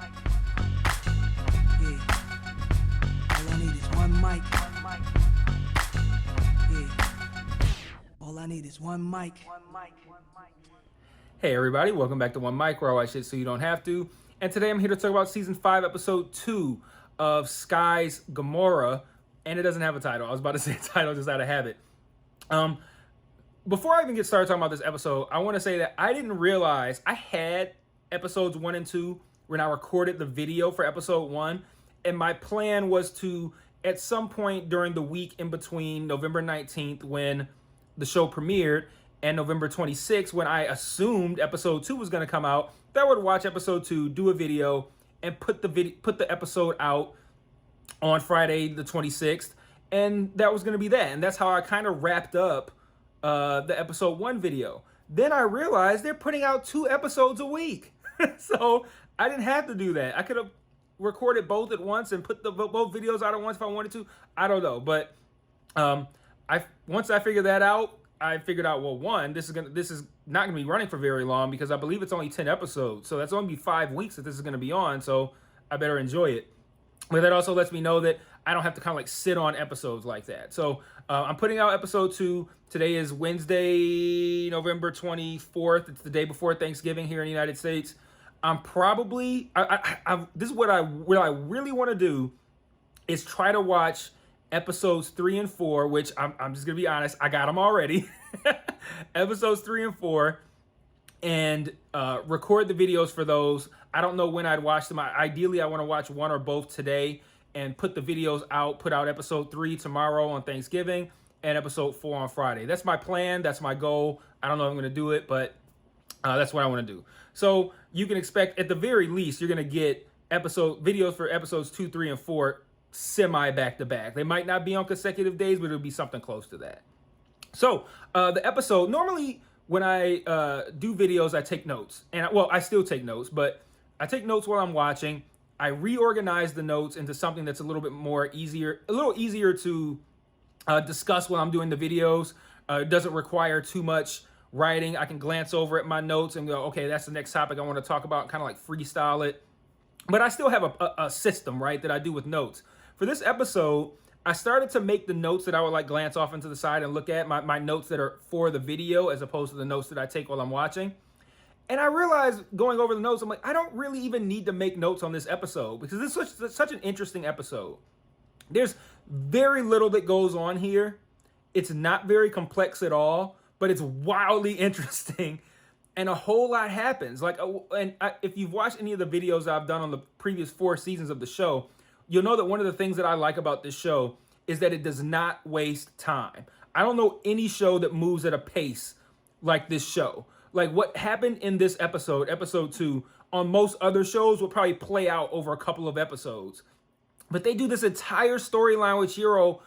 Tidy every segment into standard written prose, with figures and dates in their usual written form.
Yeah. All I need is one mic. Yeah. All I need is one mic. Hey everybody, welcome back to One Mic, where I watch shit so you don't have to. And today I'm here to talk about Season 5, Episode 2 of Sky's Gomorrah. And it doesn't have a title. I was about to say a title just out of habit. Before I even get started talking about this episode, I want to say that I didn't realize I had episodes 1 and 2 when I recorded the video for episode 1. And my plan was to, at some point during the week in between November 19th, when the show premiered, and November 26th, when I assumed episode 2 was going to come out, that I would watch episode 2, do a video, and put the episode out on Friday the 26th, and that was going to be that. And that's how I kind of wrapped up the episode 1 video. Then I realized they're putting out 2 episodes a week. So I didn't have to do that. I could have recorded both at once and put both videos out at once if I wanted to. I don't know. But once I figured that out, I figured out, well, one, this is not going to be running for very long because I believe it's only 10 episodes. So that's only 5 weeks that this is going to be on. So I better enjoy it. But that also lets me know that I don't have to kind of like sit on episodes like that. So I'm putting out episode 2. Today is Wednesday, November 24th. It's the day before Thanksgiving here in the United States. I'm probably, this is what I really want to do is try to watch episodes 3 and 4, which I'm just going to be honest, I got them already. Episodes 3 and 4, and record the videos for those. I don't know when I'd watch them. Ideally, I want to watch one or both today and put the videos out, put out episode 3 tomorrow on Thanksgiving and episode 4 on Friday. That's my plan. That's my goal. I don't know if I'm going to do it, but that's what I want to do. So you can expect, at the very least, you're going to get videos for episodes 2, 3, and 4 semi back to back. They might not be on consecutive days, but it'll be something close to that. So the episode, normally when I do videos, I take notes. And I still take notes, but I take notes while I'm watching. I reorganize the notes into something that's a little easier to discuss when I'm doing the videos. It doesn't require too much writing. I can glance over at my notes and go, okay, that's the next topic I want to talk about, kind of like freestyle it. But I still have a system, right, that I do with notes. For this episode, I started to make the notes that I would like glance off into the side and look at, my notes that are for the video as opposed to the notes that I take while I'm watching. And I realized going over the notes, I'm like, I don't really even need to make notes on this episode because this is such an interesting episode. There's very little that goes on here. It's not very complex at all, but it's wildly interesting. And a whole lot happens. If you've watched any of the videos I've done on the previous 4 seasons of the show, you'll know that one of the things that I like about this show is that it does not waste time. I don't know any show that moves at a pace like this show. Like what happened in this episode, episode 2, on most other shows will probably play out over a couple of episodes. But they do this entire storyline with Shiro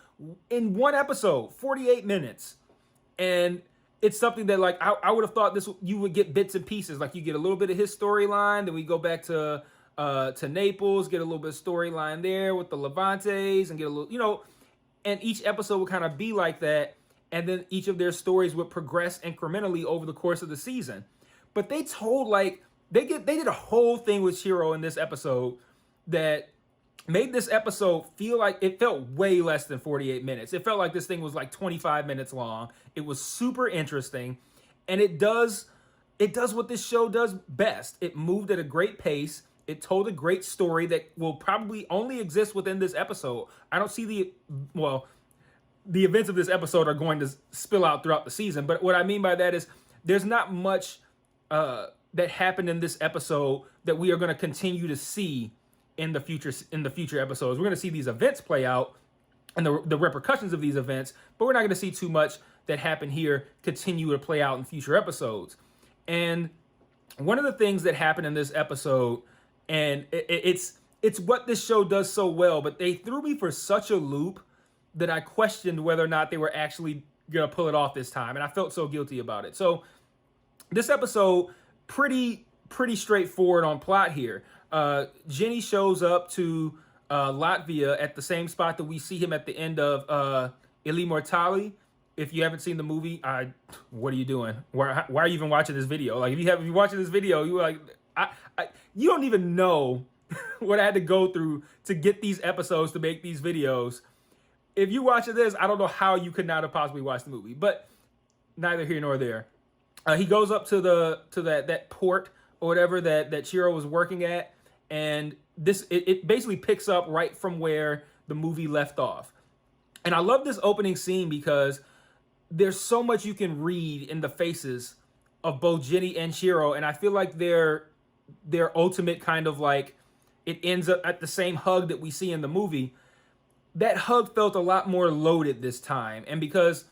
in one episode, 48 minutes. And it's something that like I would have thought you would get bits and pieces. Like you get a little bit of his storyline, then we go back to Naples, get a little bit of storyline there with the Levantes, and get a little, and each episode would kind of be like that. And then each of their stories would progress incrementally over the course of the season. But they told they did a whole thing with Shiro in this episode that made this episode feel like it felt way less than 48 minutes. It felt like this thing was like 25 minutes long. It was super interesting. And it does what this show does best. It moved at a great pace. It told a great story that will probably only exist within this episode. I don't see the events of this episode are going to spill out throughout the season. But what I mean by that is there's not much that happened in this episode that we are going to continue to see in the future episodes. We're going to see these events play out and the repercussions of these events, but we're not going to see too much that happened here continue to play out in future episodes. And one of the things that happened in this episode, and it's what this show does so well, but they threw me for such a loop that I questioned whether or not they were actually going to pull it off this time. And I felt so guilty about it. So this episode, pretty straightforward on plot here. Jenny shows up to Latvia at the same spot that we see him at the end of Il Mortale. If you haven't seen the movie, what are you doing? Why are you even watching this video? Like, if you're watching this video, you like, you don't even know what I had to go through to get these episodes to make these videos. If you watch this, I don't know how you could not have possibly watched the movie, but neither here nor there. He goes up to that port or whatever that Chiro was working at, and it basically picks up right from where the movie left off. And I love this opening scene because there's so much you can read in the faces of both Jenny and Chiro, and I feel like their ultimate kind of like, it ends up at the same hug that we see in the movie. That hug felt a lot more loaded this time, and because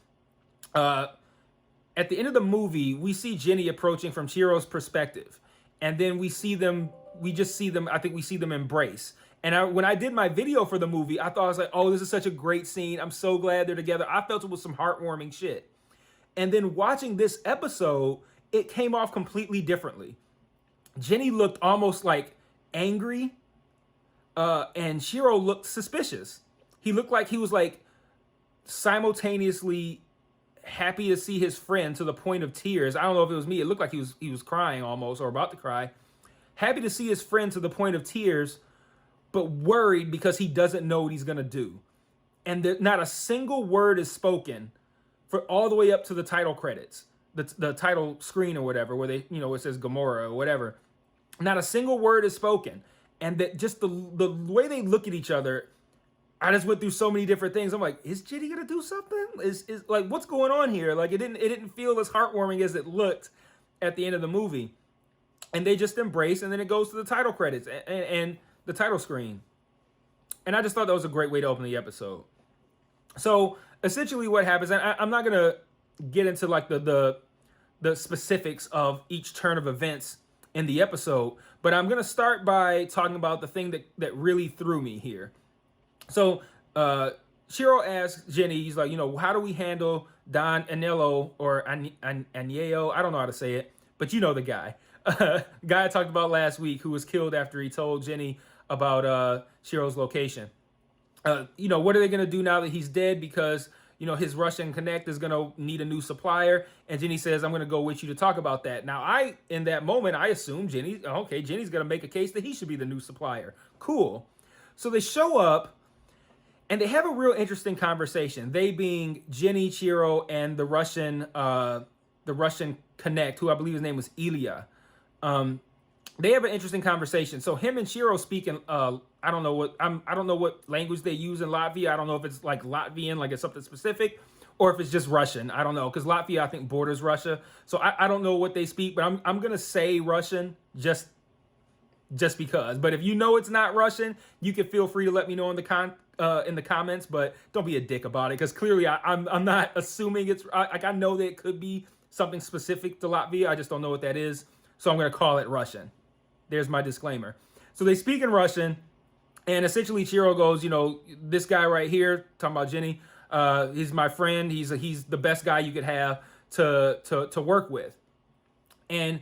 at the end of the movie, we see Jenny approaching from Chiro's perspective, and then we see them embrace. And when I did my video for the movie, I thought, I was like, oh, this is such a great scene. I'm so glad they're together. I felt it was some heartwarming shit. And then watching this episode, it came off completely differently. Jenny looked almost like angry, and Chiro looked suspicious. He looked like he was like simultaneously happy to see his friend to the point of tears. I don't know if it was me. It looked like he was crying almost, or about to cry. Happy to see his friend to the point of tears, but worried because he doesn't know what he's gonna do. And not a single word is spoken for all the way up to the title credits, the title screen or whatever, where they, it says Gomorrah or whatever. Not a single word is spoken. And that just the way they look at each other, I just went through so many different things. I'm like, is Jenny gonna do something? Is like, what's going on here? Like, it didn't feel as heartwarming as it looked at the end of the movie. And they just embrace, and then it goes to the title credits and the title screen. And I just thought that was a great way to open the episode. So essentially what happens, and I'm not gonna get into like the specifics of each turn of events in the episode, but I'm gonna start by talking about the thing that really threw me here. So Chiro asks Jenny, he's like, how do we handle Don Aniello or Agnello? I don't know how to say it, but you know the guy. Guy I talked about last week who was killed after he told Jenny about Chiro's location. What are they going to do now that he's dead? Because, his Russian connect is going to need a new supplier. And Jenny says, I'm going to go with you to talk about that. Now, in that moment, I assumed Jenny's going to make a case that he should be the new supplier. Cool. So they show up and they have a real interesting conversation. They being Jenny, Chiro, and the Russian connect, who I believe his name was Ilya. They have an interesting conversation. So him and Chiro speak in I don't know what language they use in Latvia. I don't know if it's like Latvian, like it's something specific, or if it's just Russian. I don't know, because Latvia I think borders Russia. So I don't know what they speak, but I'm gonna say Russian just because. But if you know it's not Russian, you can feel free to let me know in the comments. But don't be a dick about it, because clearly I'm not assuming it's like, I know that it could be something specific to Latvia. I just don't know what that is. So I'm going to call it Russian. There's my disclaimer. So they speak in Russian, and essentially Chiro goes, this guy right here, talking about Jenny, he's my friend. He's the best guy you could have to work with. And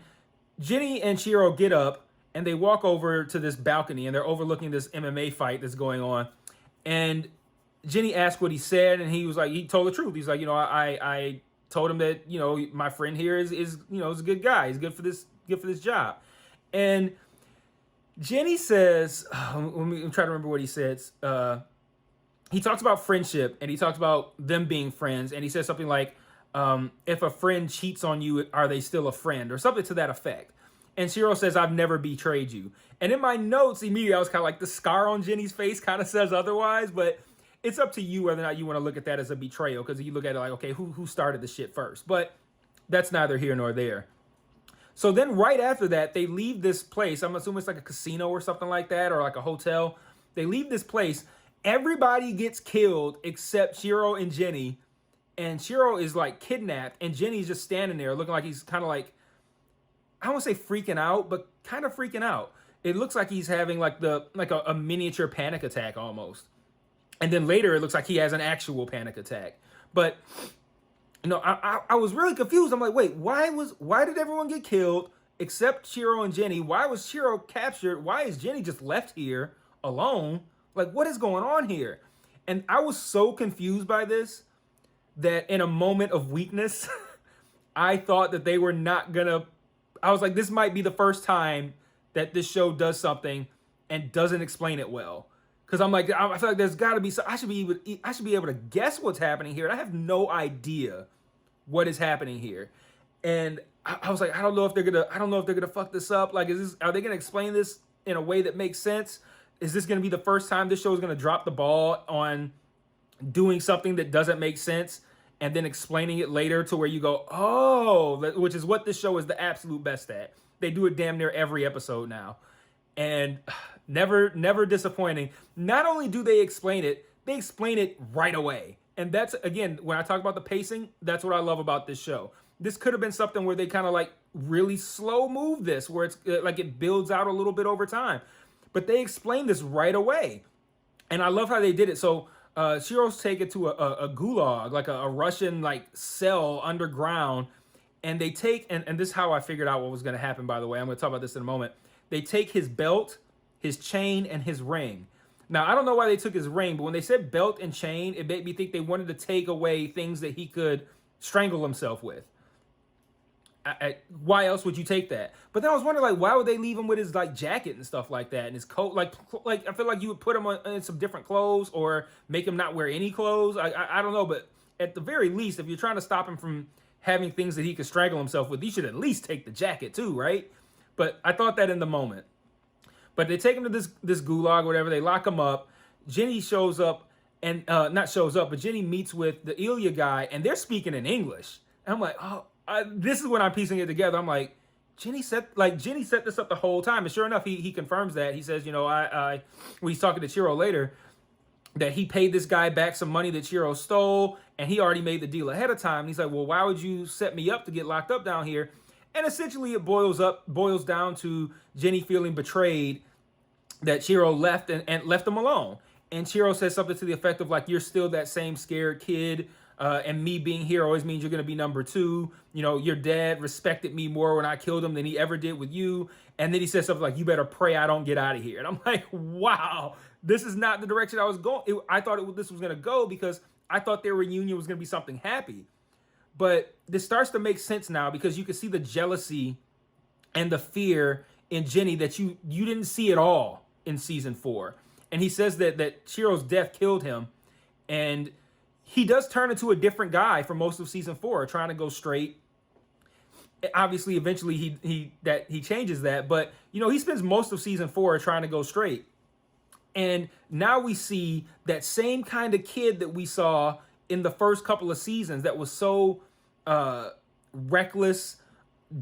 Jenny and Chiro get up, and they walk over to this balcony, and they're overlooking this MMA fight that's going on. And Jenny asked what he said, and he was like, he told the truth. He's like, I told him that, my friend here is a good guy. He's good for this job. And Jenny says, I'm trying to remember what he says. He talks about friendship, and he talks about them being friends. And he says something like, if a friend cheats on you, are they still a friend? Or something to that effect. And Chiro says, I've never betrayed you. And in my notes, immediately, I was kind of like, the scar on Jenny's face kind of says otherwise, but it's up to you whether or not you want to look at that as a betrayal, because you look at it like, okay, who started the shit first? But that's neither here nor there. So then right after that, they leave this place. I'm assuming it's like a casino or something like that, or like a hotel. They leave this place. Everybody gets killed except Chiro and Jenny. And Chiro is like kidnapped, and Jenny's just standing there looking like he's kind of like, I don't want to say freaking out, but kind of freaking out. It looks like he's having like a miniature panic attack almost. And then later it looks like he has an actual panic attack. But I was really confused. I'm like, wait, why did everyone get killed except Chiro and Jenny? Why was Chiro captured? Why is Jenny just left here alone? Like, what is going on here? And I was so confused by this that in a moment of weakness, I thought that they were not gonna. I was like, this might be the first time that this show does something and doesn't explain it well. Because I'm like, I feel like there's got to be I should be able to guess what's happening here. And I have no idea what is happening here. And I was like, I don't know if they're gonna fuck this up. Like, are they gonna explain this in a way that makes sense? Is this gonna be the first time this show is gonna drop the ball on doing something that doesn't make sense and then explaining it later to where you go, oh, which is what this show is the absolute best at. They do it damn near every episode now. And never disappointing. Not only do they explain it right away. And that's, again, when I talk about the pacing, that's what I love about this show. This could have been something where they kind of like really slow move this, where it's like it builds out a little bit over time. But they explain this right away. And I love how they did it. So Chiro's taken to a gulag, like a Russian like cell underground. And they take, and this is how I figured out what was going to happen, by the way. I'm going to talk about this in a moment. They take his belt, his chain, and his ring. Now, I don't know why they took his ring, but when they said belt and chain, it made me think they wanted to take away things that he could strangle himself with. Why else would you take that? But then I was wondering, like, why would they leave him with his like jacket and stuff like that and his coat? Like I feel like you would put him in some different clothes or make him not wear any clothes. I don't know, but at the very least, if you're trying to stop him from having things that he could strangle himself with, you should at least take the jacket too, right? But I thought that in the moment. But they take him to this gulag, whatever. They lock him up. Jenny shows up, and not shows up, but Jenny meets with the Ilya guy, and they're speaking in English. And I'm like, oh. This is when I'm piecing it together. I'm like, Jenny set this up the whole time. And sure enough, he confirms that. He says, you know, when he's talking to Chiro later, that he paid this guy back some money that Chiro stole, and he already made the deal ahead of time. And he's like, well, why would you set me up to get locked up down here? And essentially it boils down to Jenny feeling betrayed that Chiro left and left him alone. And Chiro says something to the effect of like, you're still that same scared kid. And me being here always means you're going to be number two. You know, your dad respected me more when I killed him than he ever did with you. And then he says something like, you better pray I don't get out of here. And I'm like, wow, this is not the direction I was going. I thought this was going to go because I thought their reunion was going to be something happy. But this starts to make sense now because you can see the jealousy and the fear in Jenny that you didn't see at all in season 4. And he says that Chiro's death killed him. And he does turn into a different guy for most of season 4, trying to go straight. Obviously, eventually he changes that, but you know, he spends most of season 4 trying to go straight. And now we see that same kind of kid that we saw in the first couple of seasons that was so reckless,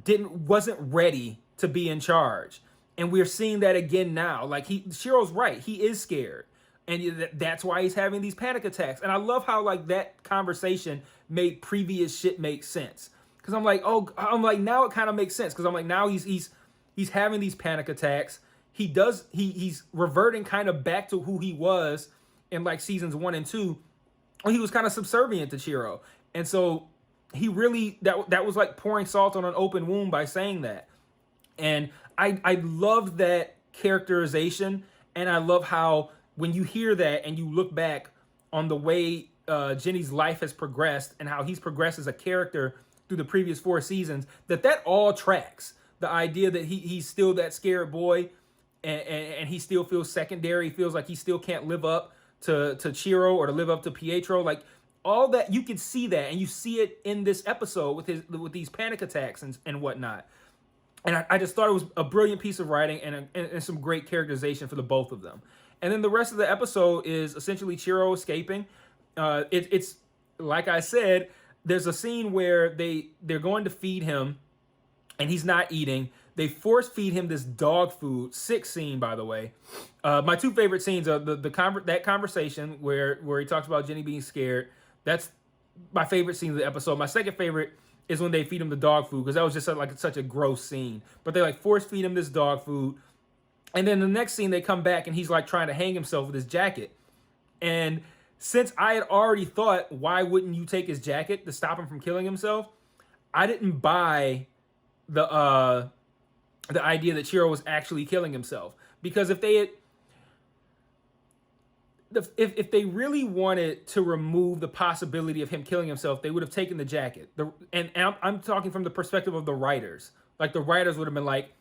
wasn't ready to be in charge. And we're seeing that again now. Like Chiro's right, he is scared. And that's why he's having these panic attacks. And I love how like that conversation made previous shit make sense. Because I'm like, now it kind of makes sense. Because I'm like, now he's having these panic attacks. He's reverting kind of back to who he was in like seasons 1 and 2. When he was kind of subservient to Chiro. And so he really, that was like pouring salt on an open wound by saying that. And I loved that characterization. And I love how when you hear that and you look back on the way Jenny's life has progressed and how he's progressed as a character through the previous 4 seasons, that all tracks. The idea that he's still that scared boy and he still feels secondary, feels like he still can't live up to Chiro or to live up to Pietro. Like all that, you can see that, and you see it in this episode with these panic attacks and whatnot. And I just thought it was a brilliant piece of writing and some great characterization for the both of them. And then the rest of the episode is essentially Chiro escaping. It's like I said, there's a scene where they're going to feed him, and he's not eating. They force feed him this dog food. Sick scene, by the way. My 2 favorite scenes are that conversation where he talks about Jenny being scared. That's my favorite scene of the episode. My second favorite is when they feed him the dog food, because that was just such a gross scene. But they like force feed him this dog food. And then the next scene, they come back and he's like trying to hang himself with his jacket. And since I had already thought, why wouldn't you take his jacket to stop him from killing himself? I didn't buy the idea that Chiro was actually killing himself. Because if they really wanted to remove the possibility of him killing himself, they would have taken the jacket. And I'm talking from the perspective of the writers. Like the writers would have been like,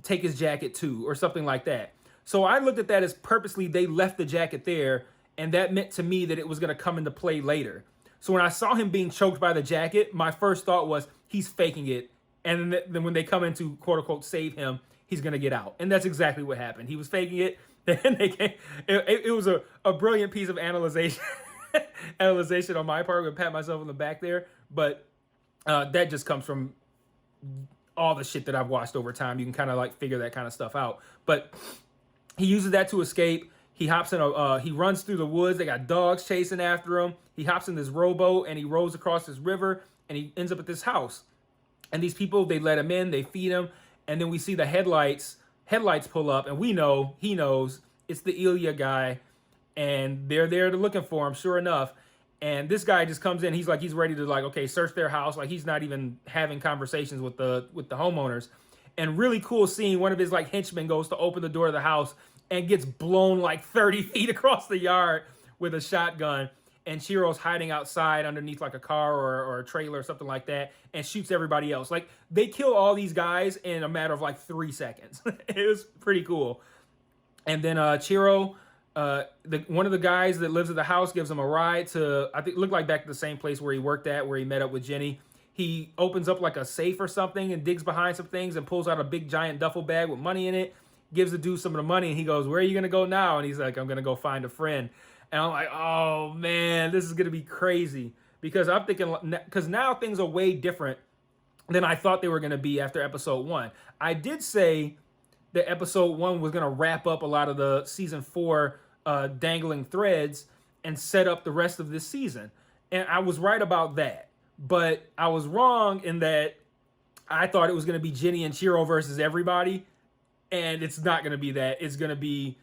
take his jacket too, or something like that. So I looked at that as purposely they left the jacket there, and that meant to me that it was going to come into play later. So when I saw him being choked by the jacket, my first thought was he's faking it, and then when they come in to quote unquote save him, he's going to get out. And that's exactly what happened. He was faking it. Then they came. It was a brilliant piece of analyzation on my part. I'm gonna pat myself on the back there, but that just comes from all the shit that I've watched over time. You can kind of like figure that kind of stuff out. But he uses that to escape. He hops in he runs through the woods. They got dogs chasing after him. He hops in this rowboat and he rows across this river and he ends up at this house. And these people, they let him in, they feed him, and then we see the headlights pull up, and he knows it's the Ilya guy, and they're there to looking for him, sure enough. And this guy just comes in, he's ready to okay, search their house. Like, he's not even having conversations with the homeowners. And really cool scene, one of his henchmen goes to open the door of the house and gets blown 30 feet across the yard with a shotgun. And Chiro's hiding outside underneath a car or a trailer or something like that, and shoots everybody else. They kill all these guys in a matter of 3 seconds. It was pretty cool. And then Chiro, one of the guys that lives at the house, gives him a ride to, I think, looked like back to the same place where he worked at, where he met up with Jenny. He opens up a safe or something and digs behind some things and pulls out a big giant duffel bag with money in it, gives the dude some of the money, and he goes, "Where are you going to go now?" And he's like, "I'm going to go find a friend." And I'm like, oh man, this is going to be crazy, because I'm thinking, because now things are way different than I thought they were going to be after episode 1. I did say that episode 1 was going to wrap up a lot of the season 4 dangling threads and set up the rest of this season. And I was right about that. But I was wrong in that I thought it was going to be Jenny and Chiro versus everybody. And it's not going to be that. It's going to be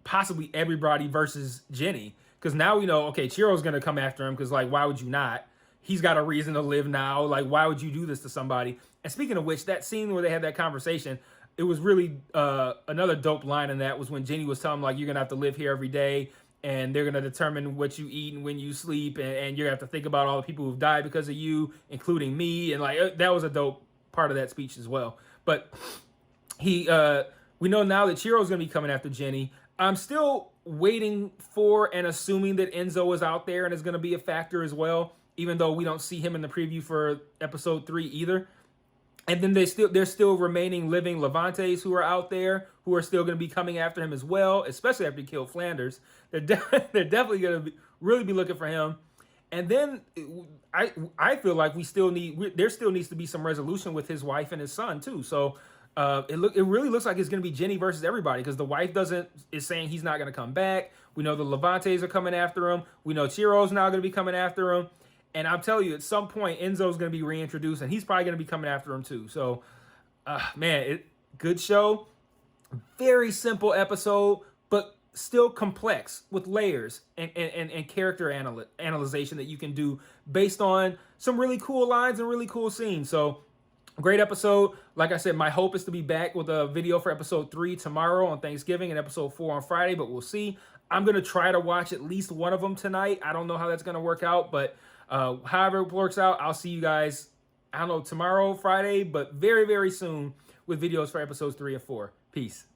possibly everybody versus Jenny. Because now we know, okay, Chiro's going to come after him because, why would you not? He's got a reason to live now. Why would you do this to somebody? And speaking of which, that scene where they had that conversation, it was really another dope line in that was when Jenny was telling him, you're going to have to live here every day, and they're going to determine what you eat and when you sleep, and you're going to have to think about all the people who've died because of you, including me. And, that was a dope part of that speech as well. But we know now that Chiro's going to be coming after Jenny. I'm still waiting for and assuming that Enzo is out there and is going to be a factor as well, even though we don't see him in the preview for episode 3 either. And then there's still remaining living Levantes who are out there, who are still going to be coming after him as well, especially after he killed Flanders. They're definitely going to really be looking for him. And then I feel like there still needs to be some resolution with his wife and his son too. So it really looks like it's going to be Jenny versus everybody, because the wife is saying he's not going to come back. We know the Levantes are coming after him. We know Chiro's now going to be coming after him. And I'm telling you, at some point, Enzo's going to be reintroduced, and he's probably going to be coming after him too. So, good show. Very simple episode, but still complex with layers and character analyzation that you can do based on some really cool lines and really cool scenes. So, great episode. Like I said, my hope is to be back with a video for episode 3 tomorrow on Thanksgiving and episode 4 on Friday, but we'll see. I'm going to try to watch at least one of them tonight. I don't know how that's going to work out, but however it works out, I'll see you guys, I don't know, tomorrow, Friday, but very, very soon with videos for episodes 3 and 4. Peace.